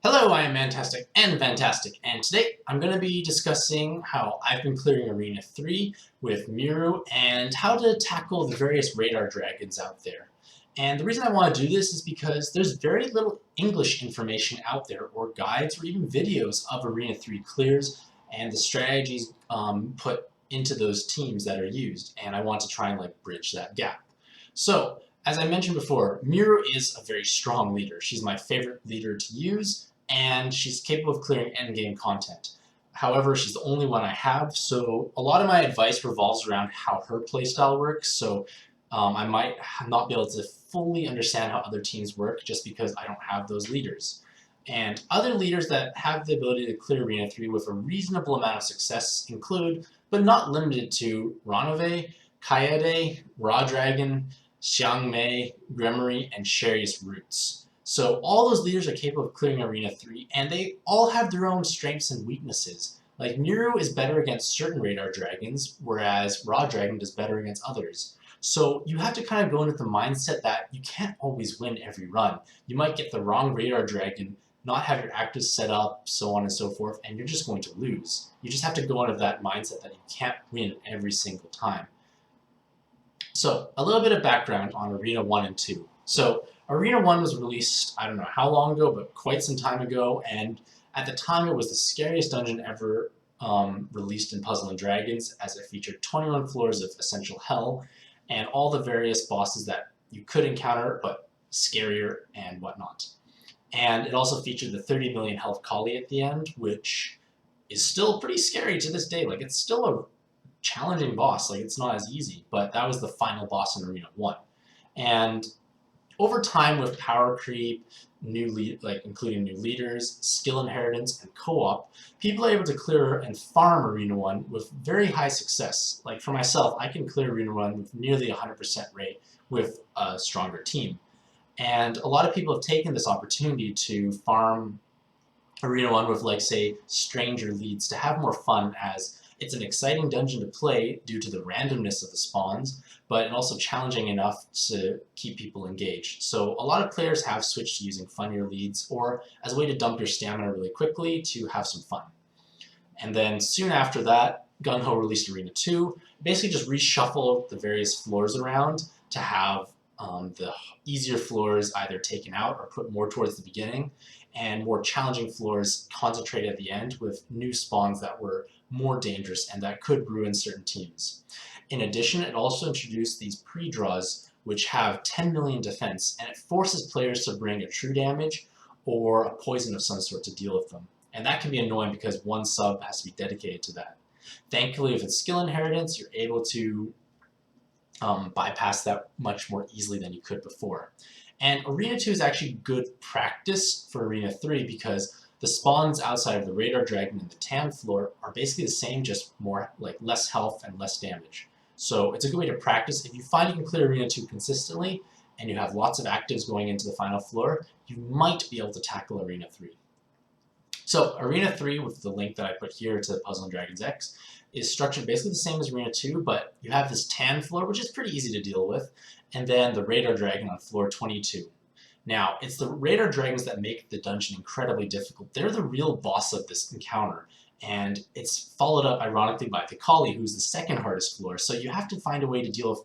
Hello, I am Mantastic and Fantastic, and today I'm going to be discussing how I've been clearing Arena 3 with Miru and how to tackle the various radar dragons out there. And the reason I want to do this is because there's very little English information out there, or guides, or even videos of Arena 3 clears and the strategies put into those teams that are used, and I want to try and bridge that gap. So, as I mentioned before, Miru is a very strong leader. She's my favorite leader to use, and she's capable of clearing endgame content. However, she's the only one I have, so a lot of my advice revolves around how her playstyle works, so I might not be able to fully understand how other teams work just because I don't have those leaders. And other leaders that have the ability to clear Arena 3 with a reasonable amount of success include, but not limited to, Ranove, Kaede, Raw Dragon, Xiang Mei, Gremory, and Sharius Roots. So all those leaders are capable of clearing Arena 3, and they all have their own strengths and weaknesses. Like, Miru is better against certain radar dragons, whereas Raw Dragon does better against others. So you have to kind of go into the mindset that you can't always win every run. You might get the wrong radar dragon, not have your actives set up, so on and so forth, and you're just going to lose. You just have to go into that mindset that you can't win every single time. So, a little bit of background on Arena 1 and 2. So, Arena 1 was released, I don't know how long ago, but quite some time ago, and at the time it was the scariest dungeon ever released in Puzzle & Dragons, as it featured 21 floors of essential hell, and all the various bosses that you could encounter, but scarier and whatnot. And it also featured the 30 million health collie at the end, which is still pretty scary to this day. Like, it's still a challenging boss, like it's not as easy, but that was the final boss in Arena 1. And over time, with power creep, including new leaders, skill inheritance, and co-op, people are able to clear and farm Arena 1 with very high success. Like for myself, I can clear Arena 1 with nearly 100% rate with a stronger team. And a lot of people have taken this opportunity to farm Arena 1 with, like, say, stranger leads to have more fun, as it's an exciting dungeon to play due to the randomness of the spawns, but also challenging enough to keep people engaged. So a lot of players have switched to using funnier leads, or as a way to dump your stamina really quickly to have some fun. And then soon after that, Gung-Ho released Arena 2, basically just reshuffled the various floors around to have the easier floors either taken out or put more towards the beginning, and more challenging floors concentrated at the end with new spawns that were more dangerous and that could ruin certain teams. In addition, it also introduced these pre-draws which have 10 million defense, and it forces players to bring a true damage or a poison of some sort to deal with them. And that can be annoying because one sub has to be dedicated to that. Thankfully, with its skill inheritance, you're able to bypass that much more easily than you could before. And Arena 2 is actually good practice for Arena 3 because the spawns outside of the Radar Dragon and the Tan floor are basically the same, just more like less health and less damage. So it's a good way to practice. If you find you can clear Arena 2 consistently and you have lots of actives going into the final floor, you might be able to tackle Arena 3. So Arena 3, with the link that I put here to Puzzle & Dragons X, is structured basically the same as Arena 2, but you have this Tan floor, which is pretty easy to deal with, and then the Radar Dragon on floor 22. Now, it's the Radar Dragons that make the dungeon incredibly difficult. They're the real boss of this encounter, and it's followed up, ironically, by the Collie, who's the second hardest floor, so you have to find a way to deal with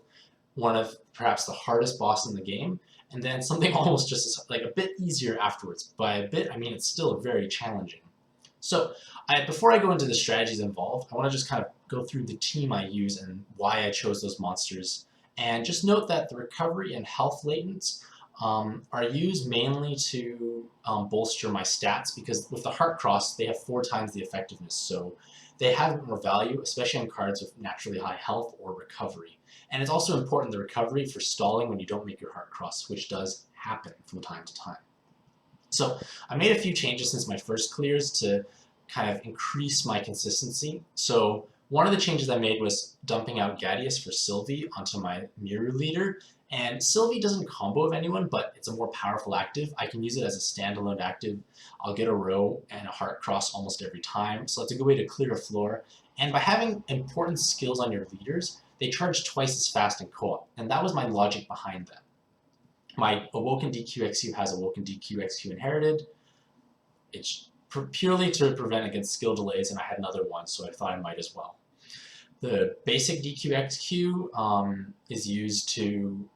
one of perhaps the hardest boss in the game, and then something almost just like a bit easier afterwards. By a bit, I mean it's still very challenging. So before I go into the strategies involved, I want to just kind of go through the team I use and why I chose those monsters. And just note that the recovery and health latents are used mainly to bolster my stats, because with the Heart Cross, they have 4 times the effectiveness. So they have more value, especially on cards with naturally high health or recovery. And it's also important, the recovery, for stalling when you don't make your Heart Cross, which does happen from time to time. So I made a few changes since my first clears to kind of increase my consistency. So one of the changes I made was dumping out Gadius for Sylvie onto my Miru leader. And Sylvie doesn't combo with anyone, but it's a more powerful active. I can use it as a standalone active. I'll get a row and a Heart Cross almost every time, so it's a good way to clear a floor. And by having important skills on your leaders, they charge twice as fast in co-op, and that was my logic behind that. My Awoken DQXU has Awoken DQXU inherited. It's purely to prevent against skill delays, and I had another one, so I thought I might as well. The basic DQXQ is used to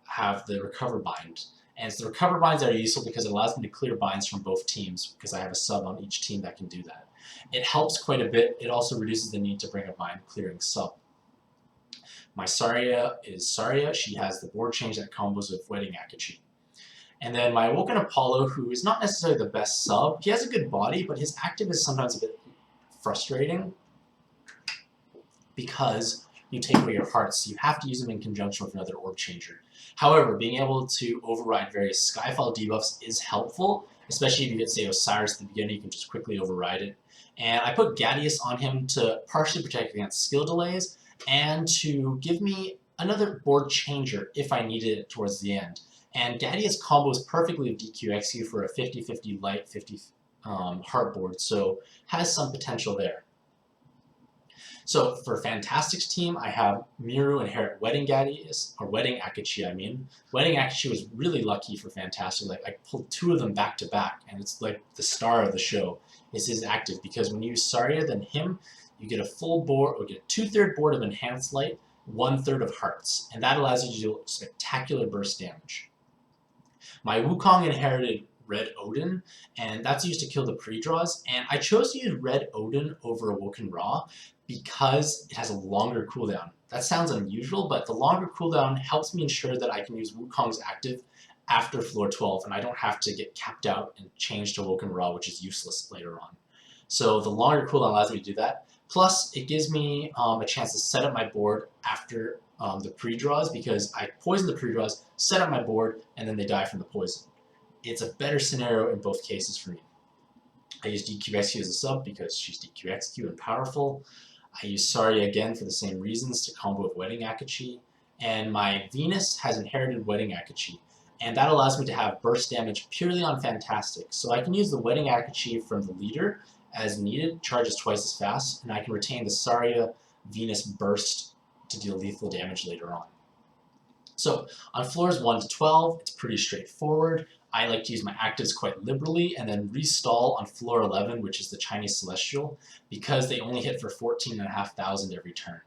have the recover bind. And so the recover binds are useful because it allows me to clear binds from both teams because I have a sub on each team that can do that. It helps quite a bit. It also reduces the need to bring a bind clearing sub. My Saria is Saria. She has the board change that combos with Wedding Akachi. And then my Awoken Apollo, who is not necessarily the best sub. He has a good body, but his active is sometimes a bit frustrating because you take away your hearts. So you have to use them in conjunction with another orb changer. However, being able to override various Skyfall debuffs is helpful, especially if you get, say, Osiris at the beginning, you can just quickly override it. And I put Gadius on him to partially protect against skill delays and to give me another board changer if I needed it towards the end. And Gadius combos perfectly with DQXQ for a 50-50 light, 50 heart board, so has some potential there. So for Fantastic's team, I have Miru inherit Wedding Gadius, or Wedding Akachi, I mean. Wedding Akachi was really lucky for Fantastic. Like, I pulled 2 of them back to back, and it's like the star of the show is his active, because when you use Saria, then him, you get a full board, or get a 2/3 board of Enhanced Light, 1/3 of Hearts, and that allows you to do spectacular burst damage. My Wukong inherited Red Odin, and that's used to kill the pre-draws, and I chose to use Red Odin over Awoken Ra because it has a longer cooldown. That sounds unusual, but the longer cooldown helps me ensure that I can use Wukong's active after floor 12, and I don't have to get capped out and change to Awoken Ra, which is useless later on. So the longer cooldown allows me to do that. Plus, it gives me a chance to set up my board after the pre-draws, because I poison the pre-draws, set up my board, and then they die from the poison. It's a better scenario in both cases for me. I use DQXQ as a sub because she's DQXQ and powerful. I use Saria again for the same reasons to combo with Wedding Akachi. And my Venus has inherited Wedding Akachi, and that allows me to have burst damage purely on Fantastic. So I can use the Wedding Akachi from the leader as needed, charges twice as fast, and I can retain the Saria Venus burst to deal lethal damage later on. So on floors 1 to 12, it's pretty straightforward. I like to use my actives quite liberally and then restall on floor 11, which is the Chinese Celestial, because they only hit for 14,500 every turn.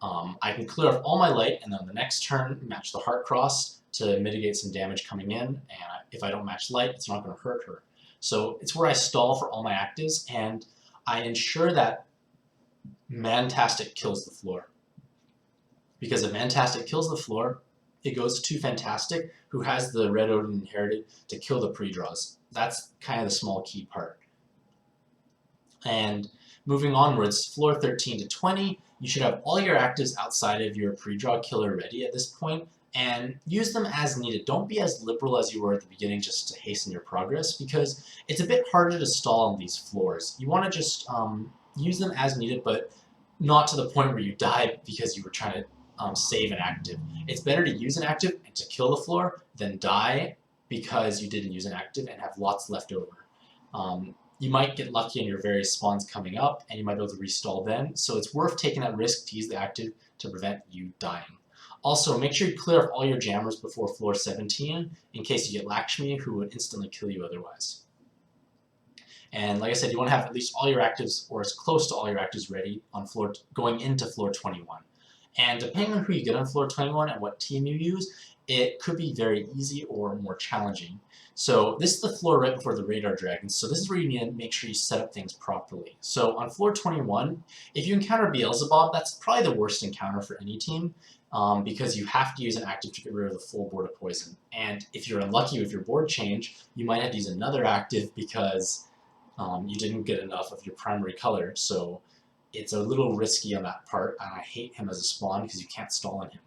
I can clear off all my light, and then on the next turn match the Heart Cross to mitigate some damage coming in, and if I don't match light, it's not going to hurt her. So it's where I stall for all my actives, and I ensure that Mantastic kills the floor. Because if Mantastic kills the floor, it goes to Fantastic, who has the Red Odin inherited, to kill the pre-draws. That's kind of the small key part. And moving onwards, floor 13 to 20, you should have all your actives outside of your pre-draw killer ready at this point, and use them as needed. Don't be as liberal as you were at the beginning just to hasten your progress, because it's a bit harder to stall on these floors. You want to just use them as needed, but not to the point where you die because you were trying to save an active. It's better to use an active and to kill the floor than die because you didn't use an active and have lots left over. You might get lucky in your various spawns coming up, and you might be able to restall then, so it's worth taking that risk to use the active to prevent you dying. Also, make sure you clear off all your jammers before floor 17 in case you get Lakshmi, who would instantly kill you otherwise. And like I said, you want to have at least all your actives, or as close to all your actives, ready on floor going into floor 21. And depending on who you get on floor 21 and what team you use, it could be very easy or more challenging. So this is the floor right before the Radar Dragons, so this is where you need to make sure you set up things properly. So on floor 21, if you encounter Beelzebub, that's probably the worst encounter for any team, because you have to use an active to get rid of the full board of poison. And if you're unlucky with your board change, you might have to use another active because you didn't get enough of your primary color. So it's a little risky on that part, and I hate him as a spawn because you can't stall on him.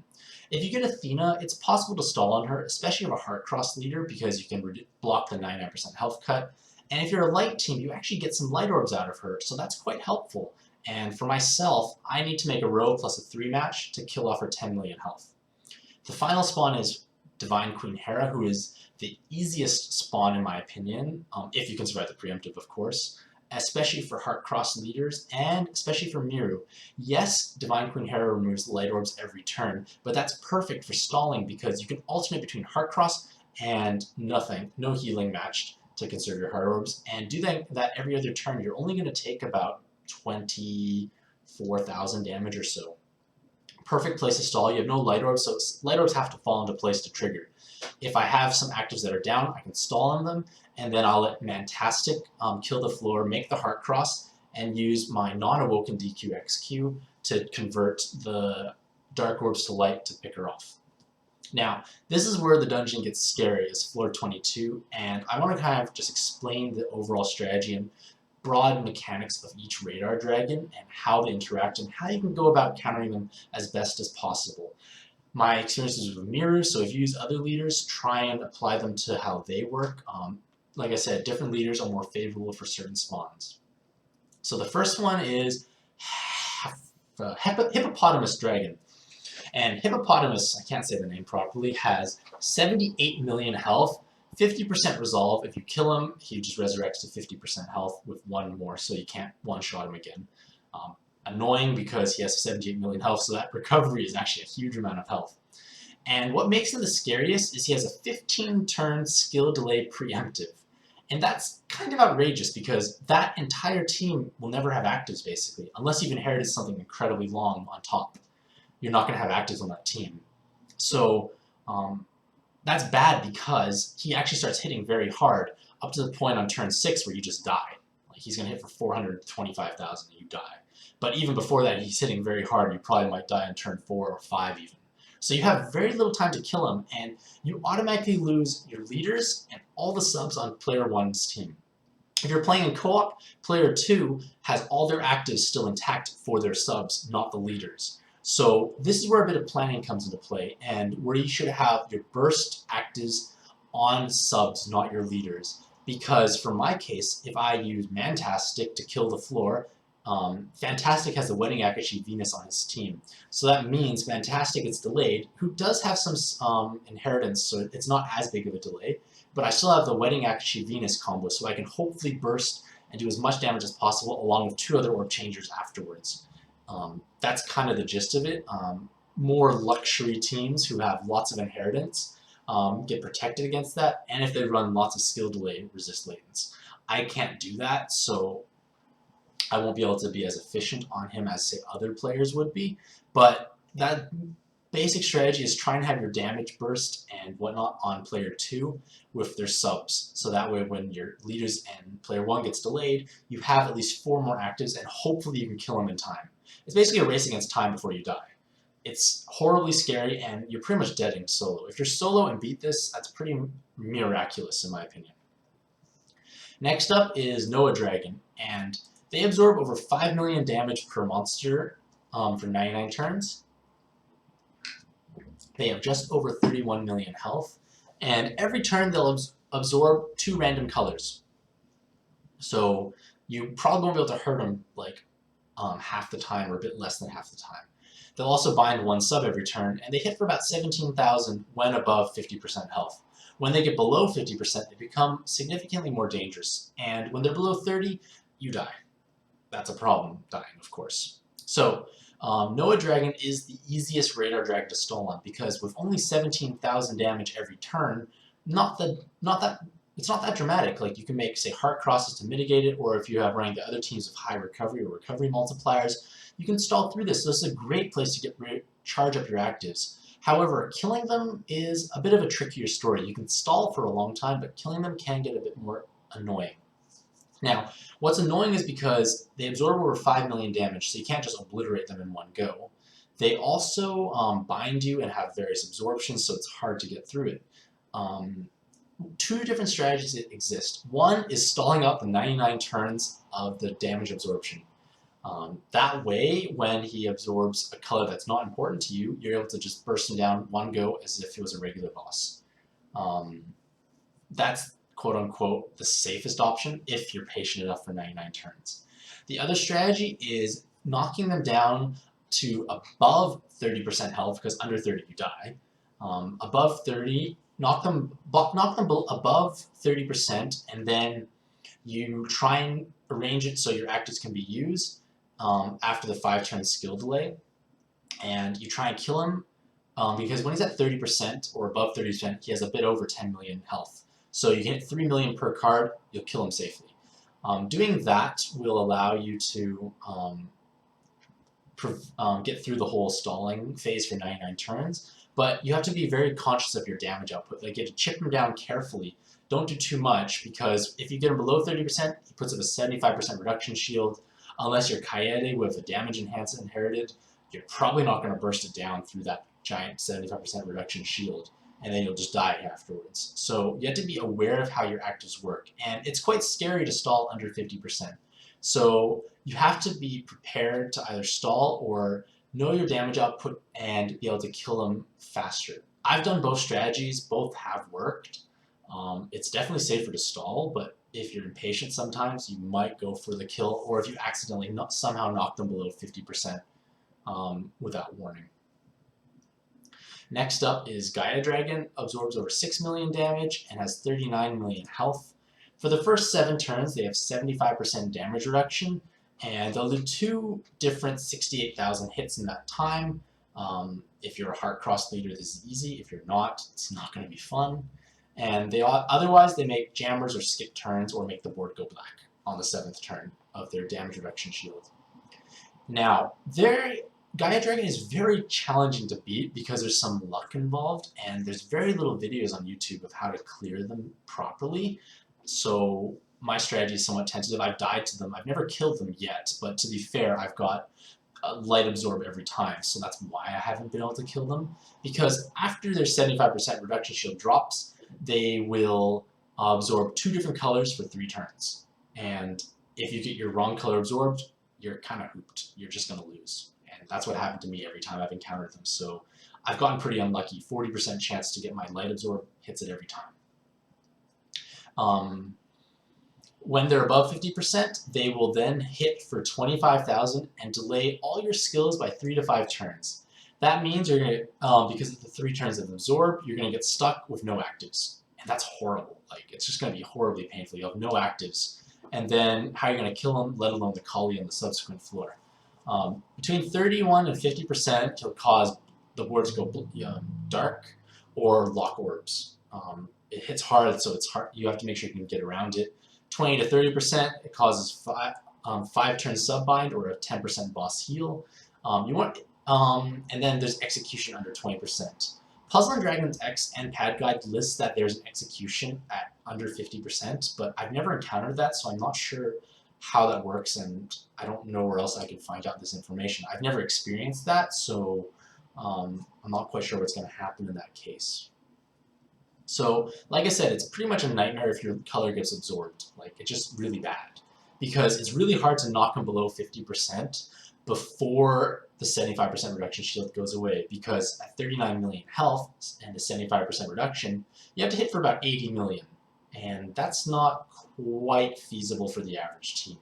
If you get Athena, it's possible to stall on her, especially if you're a Heart Cross leader, because you can block the 99% health cut. And if you're a light team, you actually get some light orbs out of her, so that's quite helpful. And for myself, I need to make a row plus a 3 match to kill off her 10 million health. The final spawn is Divine Queen Hera, who is the easiest spawn in my opinion, if you can survive the preemptive, of course, especially for Heart Cross leaders, and especially for Miru. Yes, Divine Queen Hera removes light orbs every turn, but that's perfect for stalling because you can alternate between Heart Cross and nothing, no healing matched, to conserve your heart orbs, and do that every other turn. You're only going to take about 24,000 damage or so. Perfect place to stall. You have no light orbs, so light orbs have to fall into place to trigger. If I have some actives that are down, I can stall on them, and then I'll let Mantastic kill the floor, make the heart cross, and use my non-awoken DQXQ to convert the dark orbs to light to pick her off. Now, this is where the dungeon gets scary, is floor 22, and I want to kind of just explain the overall strategy and broad mechanics of each radar dragon and how they interact and how you can go about countering them as best as possible. My experiences with Miru, so if you use other leaders, try and apply them to how they work. Like I said, different leaders are more favorable for certain spawns. So the first one is Hippopotamus Dragon. And Hippopotamus, I can't say the name properly, has 78 million health, 50% resolve. If you kill him, he just resurrects to 50% health with one more, so you can't one-shot him again. Annoying because he has 78 million health, so that recovery is actually a huge amount of health. And what makes him the scariest is he has a 15-turn skill delay preemptive. And that's kind of outrageous because that entire team will never have actives, basically, unless you've inherited something incredibly long on top. You're not going to have actives on that team. So that's bad because he actually starts hitting very hard up to the point on turn 6 where you just die. Like he's going to hit for 425,000 and you die. But even before that, he's hitting very hard. You probably might die on turn 4 or 5 even. So you have very little time to kill him, and you automatically lose your leaders and all the subs on player 1's team. If you're playing in co-op, player 2 has all their actives still intact for their subs, not the leaders. So this is where a bit of planning comes into play, and where you should have your burst actives on subs, not your leaders. Because for my case, if I use Mantastic to kill the floor, Fantastic has the Wedding Akashi Venus on his team. So that means Fantastic gets delayed, who does have some inheritance, so it's not as big of a delay, but I still have the Wedding Akashi Venus combo, so I can hopefully burst and do as much damage as possible, along with 2 other orb changers afterwards. That's kind of the gist of it. More luxury teams who have lots of inheritance get protected against that, and if they run lots of skill delay, resist latents. I can't do that, so I won't be able to be as efficient on him as, say, other players would be, but that basic strategy is trying to have your damage burst and whatnot on player 2 with their subs, so that way when your leaders and player 1 gets delayed, you have at least 4 more actives, and hopefully you can kill them in time. It's basically a race against time before you die. It's horribly scary, and you're pretty much dead in solo. If you're solo and beat this, that's pretty miraculous in my opinion. Next up is Noah Dragon, and they absorb over 5 million damage per monster for 99 turns. They have just over 31 million health, and every turn they'll absorb 2 random colors. So you probably won't be able to hurt them like half the time or a bit less than half the time. They'll also bind 1 sub every turn, and they hit for about 17,000 when above 50% health. When they get below 50%, they become significantly more dangerous, and when they're below 30, you die. That's a problem, dying, of course. So, Noah Dragon is the easiest radar dragon to stall on because with only 17,000 damage every turn, it's not that dramatic. Like you can make, say, heart crosses to mitigate it, or if you have running the other teams with high recovery or recovery multipliers, you can stall through this. So this is a great place to charge up your actives. However, killing them is a bit of a trickier story. You can stall for a long time, but killing them can get a bit more annoying. Now, what's annoying is because they absorb over 5 million damage, so you can't just obliterate them in one go. They also bind you and have various absorptions, so it's hard to get through it. 2 different strategies that exist. One is stalling out the 99 turns of the damage absorption. That way, when he absorbs a color that's not important to you, you're able to just burst him down one go as if it was a regular boss. That's quote-unquote the safest option if you're patient enough for 99 turns. The other strategy is knocking them down to above 30% health, because under 30 you die. Above 30, knock them above 30%, and then you try and arrange it so your actives can be used after the 5-turn skill delay, and you try and kill him because when he's at 30% or above 30%, he has a bit over 10 million health. So you can hit 3 million per card, you'll kill him safely. Doing that will allow you to get through the whole stalling phase for 99 turns, but you have to be very conscious of your damage output. Like, you have to chip him down carefully. Don't do too much, because if you get him below 30%, he puts up a 75% reduction shield. Unless you're Kaede with a damage enhance inherited, you're probably not going to burst it down through that giant 75% reduction shield, and then you'll just die afterwards. So you have to be aware of how your actives work, and it's quite scary to stall under 50%. So you have to be prepared to either stall or know your damage output and be able to kill them faster. I've done both strategies, both have worked. It's definitely safer to stall, but if you're impatient sometimes, you might go for the kill, or if you accidentally somehow knock them below 50% without warning. Next up is Gaia Dragon, absorbs over 6 million damage and has 39 million health. For the first 7 turns, they have 75% damage reduction, and they'll do 2 different 68,000 hits in that time. If you're a Heart Cross leader, this is easy. If you're not, it's not going to be fun. And otherwise, they make jammers or skip turns or make the board go black on the 7th turn of their damage reduction shield. Now, Gaia Dragon is very challenging to beat because there's some luck involved, and there's very little videos on YouTube of how to clear them properly. So my strategy is somewhat tentative. I've died to them. I've never killed them yet, but to be fair, I've got light absorb every time, so that's why I haven't been able to kill them. Because after their 75% reduction shield drops, they will absorb 2 different colors for 3 turns. And if you get your wrong color absorbed, you're kind of hooped. You're just going to lose. And that's what happened to me every time I've encountered them. So I've gotten pretty unlucky. 40% chance to get my light absorb, hits it every time. When they're above 50%, they will then hit for 25,000 and delay all your skills by 3 to 5 turns. That means you're going to, because of the 3 turns of absorb, you're going to get stuck with no actives. And that's horrible. Like, it's just going to be horribly painful. You'll have no actives. And then how you're going to kill them, let alone the Kali on the subsequent floor. Between 31 and 50%, he'll cause the board to go dark or lock orbs. It hits hard, so it's hard. You have to make sure you can get around it. 20 to 30%, it causes 5 turn subbind or a 10% boss heal. And then there's execution under 20%. Puzzle and Dragons X and Pad Guide lists that there's an execution at under 50%, but I've never encountered that, so I'm not sure how that works, and I don't know where else I can find out this information. I've never experienced that, so I'm not quite sure what's going to happen in that case. So, like I said, it's pretty much a nightmare if your color gets absorbed. Like, it's just really bad. Because it's really hard to knock them below 50% before the 75% reduction shield goes away. Because at 39 million health and a 75% reduction, you have to hit for about 80 million. And that's not quite feasible for the average team.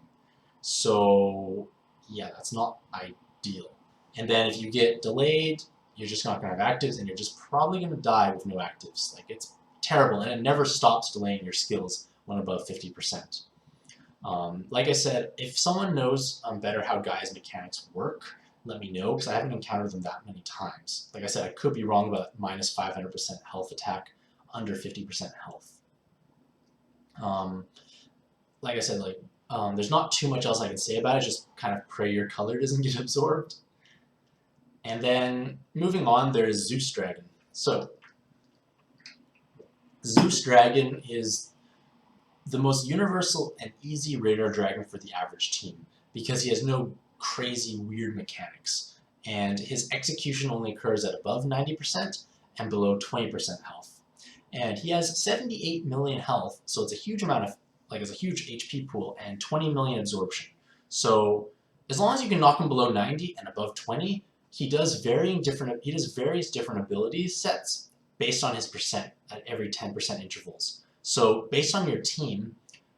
So, yeah, that's not ideal. And then if you get delayed, you're just not going to have actives, and you're just probably going to die with no actives. Like, it's terrible, and it never stops delaying your skills when above 50%. Like I said, if someone knows better how Gaia's mechanics work, let me know, because I haven't encountered them that many times. Like I said, I could be wrong about minus 500% health attack, under 50% health. Like I said, there's not too much else I can say about it, just kind of pray your color doesn't get absorbed. And then, moving on, there's Zeus Dragon. So, Zeus Dragon is the most universal and easy radar dragon for the average team, because he has no crazy, weird mechanics. And his execution only occurs at above 90% and below 20% health. And he has 78 million health, so it's a huge amount of, it's a huge HP pool, and 20 million absorption. So, as long as you can knock him below 90 and above 20, he does various different ability sets based on his percent at every 10% intervals. So based on your team,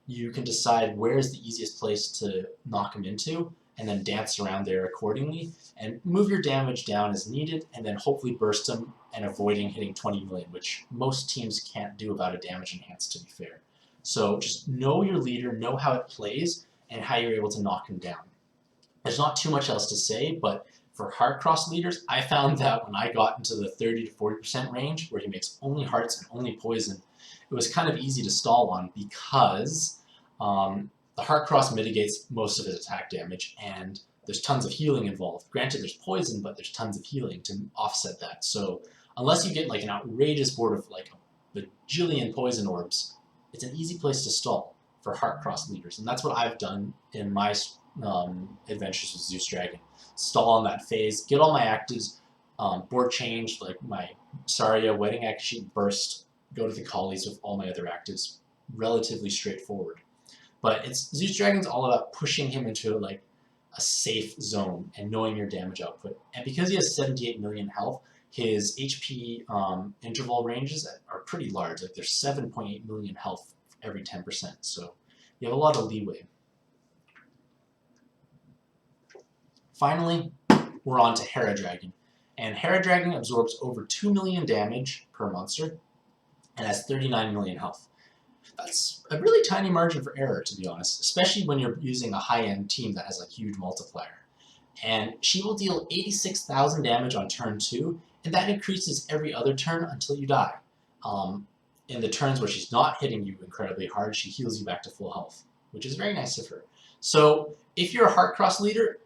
you can decide where's the easiest place to knock him into, and then dance around there accordingly, and move your damage down as needed, and then hopefully burst him and avoiding hitting 20 million, which most teams can't do without a damage enhance, to be fair. So just know your leader, know how it plays, and how you're able to knock him down. There's not too much else to say, but for Heart Cross leaders, I found that when I got into the 30 to 40% range, where he makes only hearts and only poison, it was kind of easy to stall on because the Heart Cross mitigates most of his attack damage, and there's tons of healing involved. Granted, there's poison, but there's tons of healing to offset that. So unless you get like an outrageous board of like a bajillion poison orbs, it's an easy place to stall for Heart Cross leaders, and that's what I've done in my adventures with Zeus Dragon. Stall on that phase, get all my actives, board change, like my Saria Wedding Act Sheet burst, go to the Collies with all my other actives. Relatively straightforward. But Zeus Dragon's all about pushing him into like a safe zone and knowing your damage output. And because he has 78 million health, his HP interval ranges are pretty large. Like there's 7.8 million health every 10%. So you have a lot of leeway. Finally, we're on to Hera Dragon. And Hera Dragon absorbs over 2 million damage per monster and has 39 million health. That's a really tiny margin for error, to be honest, especially when you're using a high-end team that has a huge multiplier. And she will deal 86,000 damage on turn 2, and that increases every other turn until you die. In the turns where she's not hitting you incredibly hard, she heals you back to full health, which is very nice of her. So if you're a Heart Cross leader,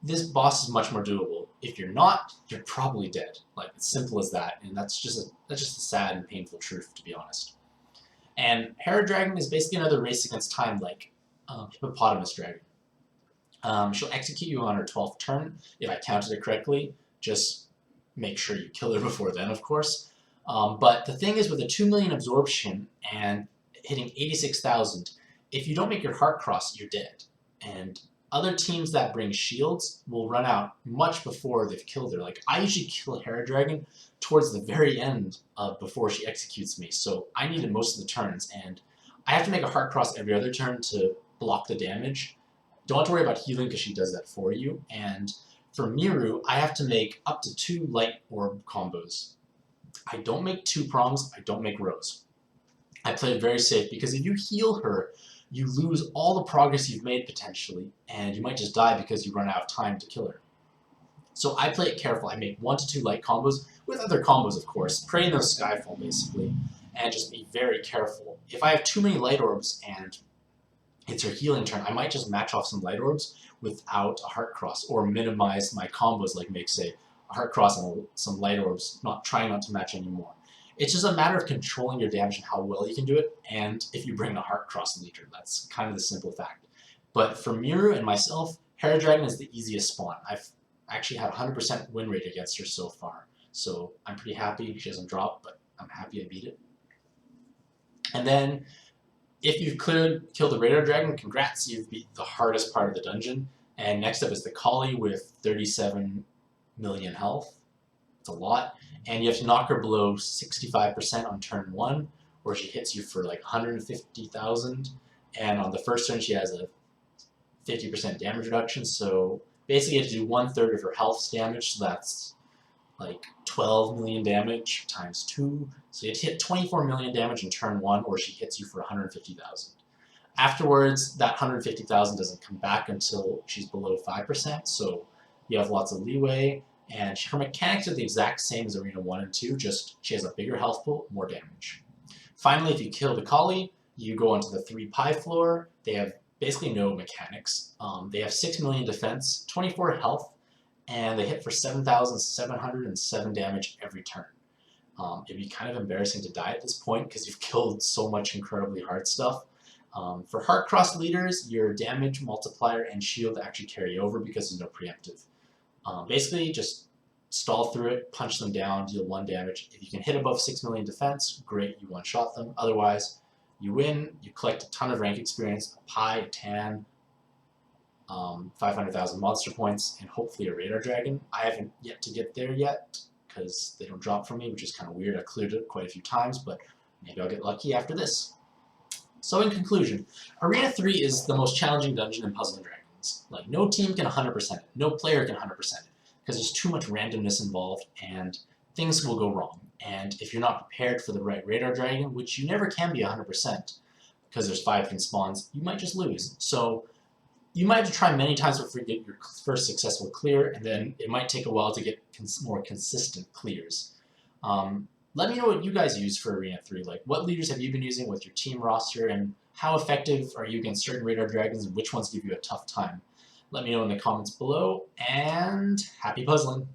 this boss is much more doable. If you're not, you're probably dead. Like, it's simple as that, and that's just a sad and painful truth, to be honest. And Hera Dragon is basically another race against time, like Hippopotamus Dragon. She'll execute you on her 12th turn, if I counted it correctly. Just make sure you kill her before then, of course. But the thing is, with a 2 million absorption and hitting 86,000, if you don't make your Heart Cross, you're dead. And other teams that bring shields will run out much before they've killed her. Like, I usually kill Hera Dragon towards the very end before she executes me, so I needed most of the turns, and I have to make a Heart Cross every other turn to block the damage. Don't have to worry about healing because she does that for you, and for Miru, I have to make up to 2 Light Orb combos. I don't make 2 prongs, I don't make rows. I play it very safe because if you heal her, you lose all the progress you've made potentially, and you might just die because you run out of time to kill her. So I play it careful. I make 1 to 2 light combos, with other combos of course, pray no Skyfall basically, and just be very careful. If I have too many light orbs and it's her healing turn, I might just match off some light orbs without a Heart Cross, or minimize my combos, like make, say, a Heart Cross and some light orbs, trying not to match anymore. It's just a matter of controlling your damage and how well you can do it, and if you bring a Heart Cross leader. That's kind of the simple fact. But for Miru and myself, Hera Dragon is the easiest spawn. I've actually had 100% win rate against her so far, so I'm pretty happy. She doesn't drop, but I'm happy I beat it. And then, if you've killed the Radar Dragon, congrats, you've beat the hardest part of the dungeon. And next up is the Collie with 37 million health. It's a lot. And you have to knock her below 65% on turn 1, or she hits you for like 150,000. And on the first turn, she has a 50% damage reduction. So basically, you have to do 1/3 of her health's damage. So that's like 12 million damage times 2. So you have to hit 24 million damage in turn 1, or she hits you for 150,000. Afterwards, that 150,000 doesn't come back until she's below 5%. So you have lots of leeway. And her mechanics are the exact same as Arena 1 and 2, just she has a bigger health pool, more damage. Finally, if you kill the Collie, you go onto the 3 Pi floor. They have basically no mechanics. They have 6 million defense, 24 health, and they hit for 7,707 damage every turn. It'd be kind of embarrassing to die at this point because you've killed so much incredibly hard stuff. For Heart Cross leaders, your damage multiplier and shield actually carry over because there's no preemptive. Basically, just stall through it, punch them down, deal 1 damage. If you can hit above 6 million defense, great, you one-shot them. Otherwise, you win, you collect a ton of rank experience, a Pi, a Tan, 500,000 monster points, and hopefully a Radar Dragon. I haven't yet to get there yet, because they don't drop for me, which is kind of weird. I cleared it quite a few times, but maybe I'll get lucky after this. So in conclusion, Arena 3 is the most challenging dungeon in Puzzle & Dragons. Like, no team can 100% it, no player can 100% it, because there's too much randomness involved, and things will go wrong. And if you're not prepared for the right Radar Dragon, which you never can be 100%, because there's 5 different spawns, you might just lose. So you might have to try many times before you get your first successful clear, and then it might take a while to get more consistent clears. let me know what you guys use for Arena 3. Like, what leaders have you been using with your team roster, and how effective are you against certain radar dragons, and which ones give you a tough time? Let me know in the comments below, and happy puzzling!